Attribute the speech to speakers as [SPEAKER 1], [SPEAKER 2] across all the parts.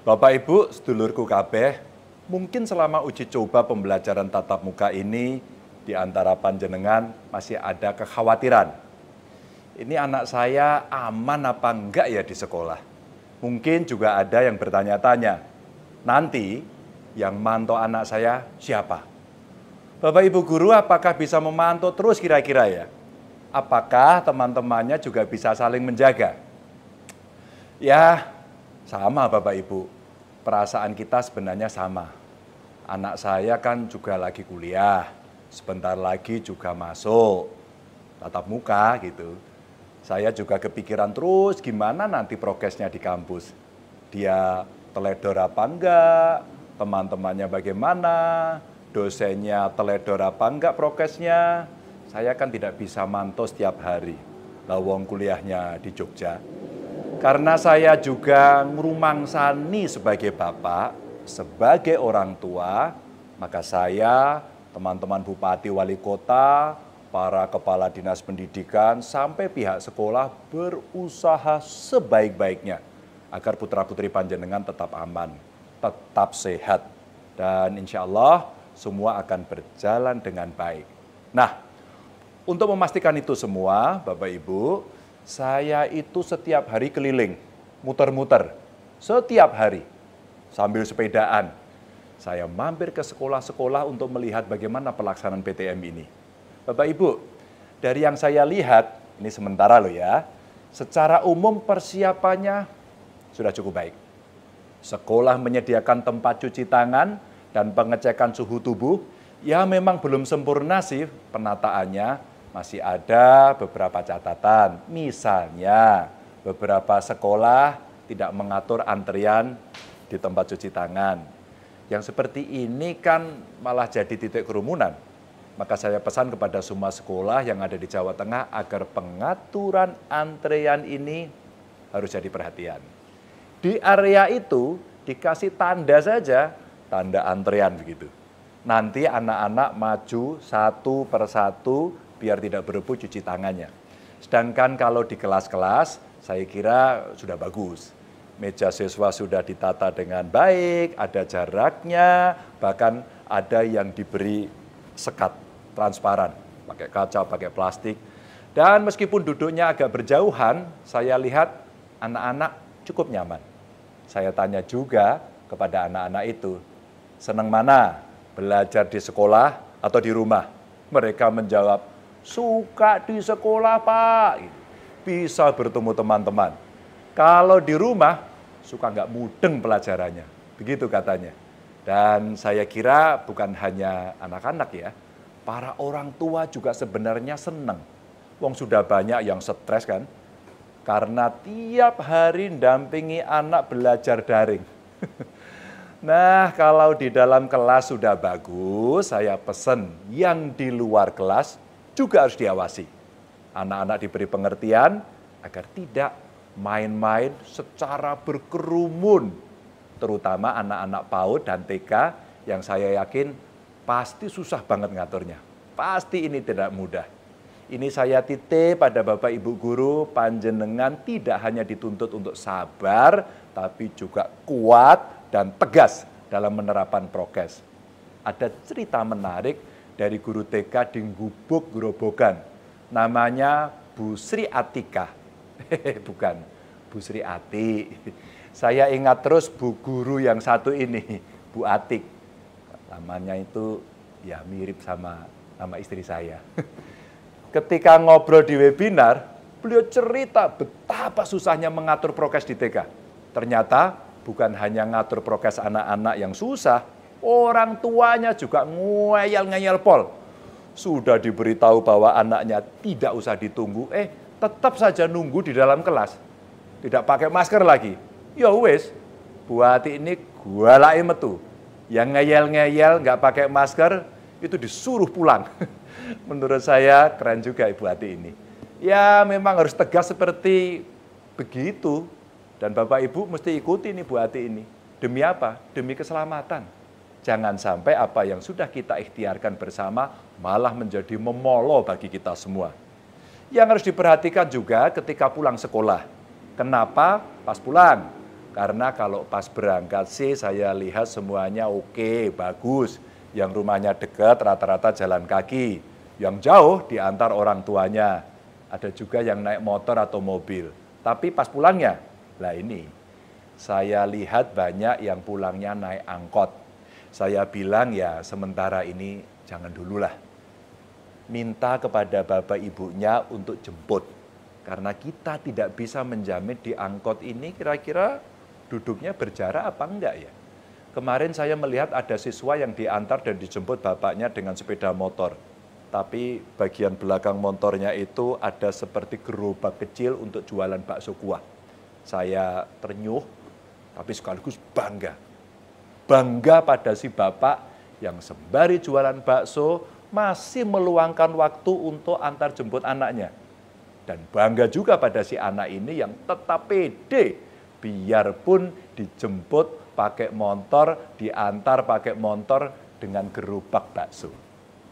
[SPEAKER 1] Bapak Ibu, sedulurku kabeh, mungkin selama uji coba pembelajaran tatap muka ini, di antara panjenengan masih ada kekhawatiran. Ini anak saya aman apa enggak ya di sekolah? Mungkin juga ada yang bertanya-tanya, nanti yang mantau anak saya siapa? Bapak Ibu Guru apakah bisa memantau terus kira-kira ya? Apakah teman-temannya juga bisa saling menjaga? Ya, sama Bapak Ibu, perasaan kita sebenarnya sama. Anak saya kan juga lagi kuliah, sebentar lagi juga masuk tatap muka gitu. Saya juga kepikiran terus gimana nanti prokesnya di kampus. Dia teledor apa enggak, teman-temannya bagaimana, dosennya teledor apa enggak prokesnya. Saya kan tidak bisa mantau setiap hari, lawang kuliahnya di Jogja. Karena saya juga ngrumangsani sebagai bapak, sebagai orang tua, maka saya, teman-teman bupati wali kota, para kepala dinas pendidikan, sampai pihak sekolah berusaha sebaik-baiknya agar putra-putri panjenengan tetap aman, tetap sehat, dan insya Allah semua akan berjalan dengan baik. Nah, untuk memastikan itu semua, Bapak Ibu, saya itu setiap hari keliling, muter-muter, setiap hari, sambil sepedaan. Saya mampir ke sekolah-sekolah untuk melihat bagaimana pelaksanaan PTM ini. Bapak Ibu, dari yang saya lihat, ini sementara loh ya, secara umum persiapannya sudah cukup baik. Sekolah menyediakan tempat cuci tangan dan pengecekan suhu tubuh, ya memang belum sempurna sih penataannya, masih ada beberapa catatan. Misalnya, beberapa sekolah tidak mengatur antrian di tempat cuci tangan. Yang seperti ini kan malah jadi titik kerumunan. Maka saya pesan kepada semua sekolah yang ada di Jawa Tengah agar pengaturan antrean ini harus jadi perhatian. Di area itu dikasih tanda saja, tanda antrean begitu. Nanti anak-anak maju satu persatu biar tidak berebut cuci tangannya. Sedangkan kalau di kelas-kelas, saya kira sudah bagus. Meja siswa sudah ditata dengan baik, ada jaraknya, bahkan ada yang diberi sekat transparan, pakai kaca, pakai plastik. Dan meskipun duduknya agak berjauhan, saya lihat anak-anak cukup nyaman. Saya tanya juga kepada anak-anak itu, senang mana? Belajar di sekolah atau di rumah? Mereka menjawab, suka di sekolah Pak, bisa bertemu teman-teman. Kalau di rumah, suka nggak mudeng pelajarannya, begitu katanya. Dan saya kira bukan hanya anak-anak ya, para orang tua juga sebenarnya senang. Wong sudah banyak yang stres kan, karena tiap hari dampingi anak belajar daring. Nah, kalau di dalam kelas sudah bagus, saya pesen yang di luar kelas juga harus diawasi. Anak-anak diberi pengertian agar tidak main-main secara berkerumun. Terutama anak-anak PAUD dan TK yang saya yakin pasti susah banget ngaturnya. Pasti ini tidak mudah. Ini saya titip pada Bapak Ibu Guru, panjenengan tidak hanya dituntut untuk sabar, tapi juga kuat dan tegas dalam penerapan prokes. Ada cerita menarik dari guru TK di Gubuk Grobogan. Namanya Bu Sri Atika. Bukan, Bu Sri Ati. Saya ingat terus Bu Guru yang satu ini, Bu Atik. Namanya itu ya mirip sama nama istri saya. Ketika ngobrol di webinar, beliau cerita betapa susahnya mengatur prokes di TK. Ternyata bukan hanya ngatur prokes anak-anak yang susah, orang tuanya juga ngeyel-ngeyel pol. Sudah diberitahu bahwa anaknya tidak usah ditunggu, tetap saja nunggu di dalam kelas. Tidak pakai masker lagi. Ya wes, Bu Ati ini gualai metu. Yang ngeyel-ngeyel nggak pakai masker, itu disuruh pulang. Menurut saya keren juga Ibu Ati ini. Ya memang harus tegas seperti begitu. Dan Bapak Ibu mesti ikuti nih Bu Ati ini. Demi apa? Demi keselamatan. Jangan sampai apa yang sudah kita ikhtiarkan bersama malah menjadi memolo bagi kita semua. Yang harus diperhatikan juga ketika pulang sekolah. Kenapa? Pas pulang, Karena kalau pas berangkat sih saya lihat semuanya oke, bagus. Yang rumahnya dekat rata-rata jalan kaki. Yang jauh diantar orang tuanya. Ada juga yang naik motor atau mobil. Tapi pas pulangnya, lah ini, saya lihat banyak yang pulangnya naik angkot. Saya bilang ya sementara ini jangan dululah. Minta kepada bapak ibunya untuk jemput. Karena kita tidak bisa menjamin di angkot ini kira-kira duduknya berjarak apa enggak ya. Kemarin saya melihat ada siswa yang diantar dan dijemput bapaknya dengan sepeda motor. Tapi bagian belakang motornya itu ada seperti gerobak kecil untuk jualan bakso kuah. Saya ternyuh, tapi sekaligus bangga. Bangga pada si bapak yang sembari jualan bakso masih meluangkan waktu untuk antar jemput anaknya. Dan bangga juga pada si anak ini yang tetap pede, biarpun dijemput pakai motor, diantar pakai motor dengan gerobak bakso.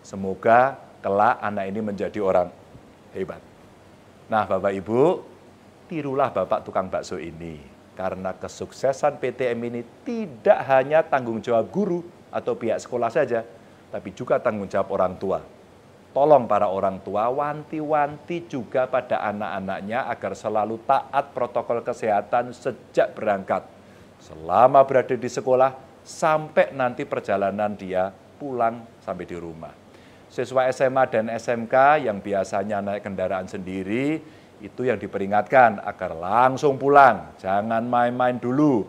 [SPEAKER 1] Semoga kelak anak ini menjadi orang hebat. Nah Bapak Ibu, tirulah Bapak tukang bakso ini. Karena kesuksesan PTM ini tidak hanya tanggung jawab guru atau pihak sekolah saja, tapi juga tanggung jawab orang tua. Tolong para orang tua wanti-wanti juga pada anak-anaknya agar selalu taat protokol kesehatan sejak berangkat. Selama berada di sekolah, sampai nanti perjalanan dia pulang sampai di rumah. Siswa SMA dan SMK yang biasanya naik kendaraan sendiri, itu yang diperingatkan agar langsung pulang, jangan main-main dulu.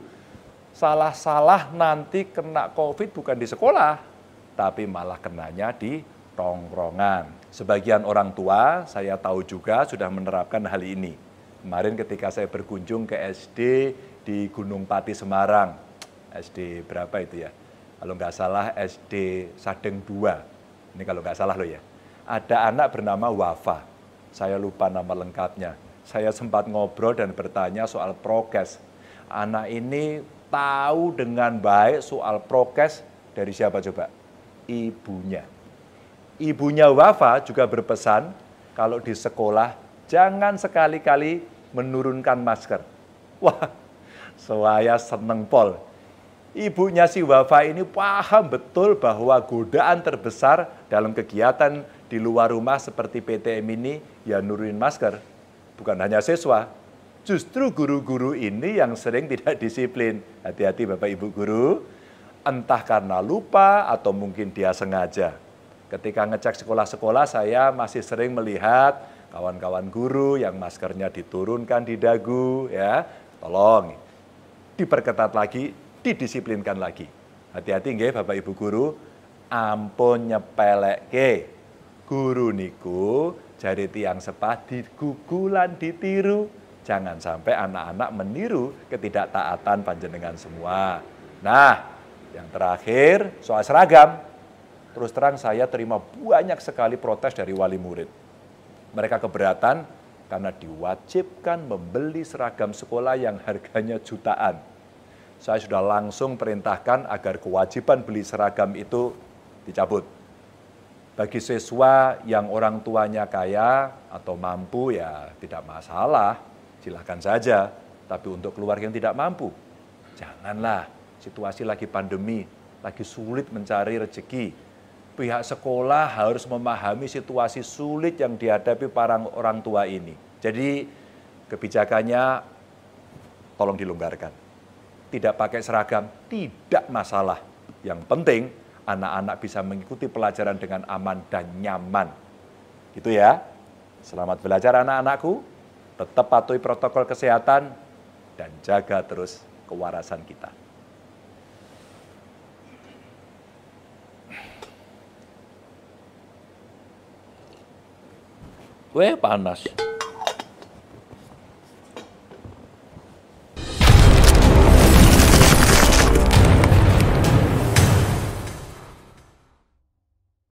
[SPEAKER 1] Salah-salah nanti kena COVID bukan di sekolah, tapi malah kenanya di tongkrongan. Sebagian orang tua, saya tahu juga sudah menerapkan hal ini. Kemarin ketika saya berkunjung ke SD di Gunung Pati, Semarang. SD berapa itu ya? Kalau nggak salah SD Sadeng 2. Ini kalau nggak salah loh ya. Ada anak bernama Wafa. Saya lupa nama lengkapnya. Saya sempat ngobrol dan bertanya soal prokes. Anak ini tahu dengan baik soal prokes dari siapa coba? Ibunya. Ibunya Wafa juga berpesan kalau di sekolah jangan sekali-kali menurunkan masker. Wah, saya seneng pol. Ibunya si Wafa ini paham betul bahwa godaan terbesar dalam kegiatan di luar rumah seperti PTM ini ya nurunin masker. Bukan hanya siswa, justru guru-guru ini yang sering tidak disiplin. Hati-hati Bapak Ibu guru, entah karena lupa atau mungkin dia sengaja. Ketika ngecek sekolah-sekolah saya masih sering melihat kawan-kawan guru yang maskernya diturunkan di dagu, ya. Tolong diperketat lagi, didisiplinkan lagi. Hati-hati nggih Bapak Ibu guru, ampun nyepelekke. Guru niku jari tiang sepah digugulan ditiru. Jangan sampai anak-anak meniru ketidaktaatan panjenengan semua. Nah, yang terakhir soal seragam. Terus terang saya terima banyak sekali protes dari wali murid. Mereka keberatan karena diwajibkan membeli seragam sekolah yang harganya jutaan. Saya sudah langsung perintahkan agar kewajiban beli seragam itu dicabut. Bagi siswa yang orang tuanya kaya atau mampu ya tidak masalah, silakan saja. Tapi untuk keluarga yang tidak mampu, janganlah. Situasi lagi pandemi, lagi sulit mencari rezeki. Pihak sekolah harus memahami situasi sulit yang dihadapi para orang tua ini. Jadi kebijakannya tolong dilonggarkan. Tidak pakai seragam, tidak masalah. Yang penting anak-anak bisa mengikuti pelajaran dengan aman dan nyaman. Gitu ya. Selamat belajar anak-anakku. Tetap patuhi protokol kesehatan dan jaga terus kewarasan kita. Weh panas.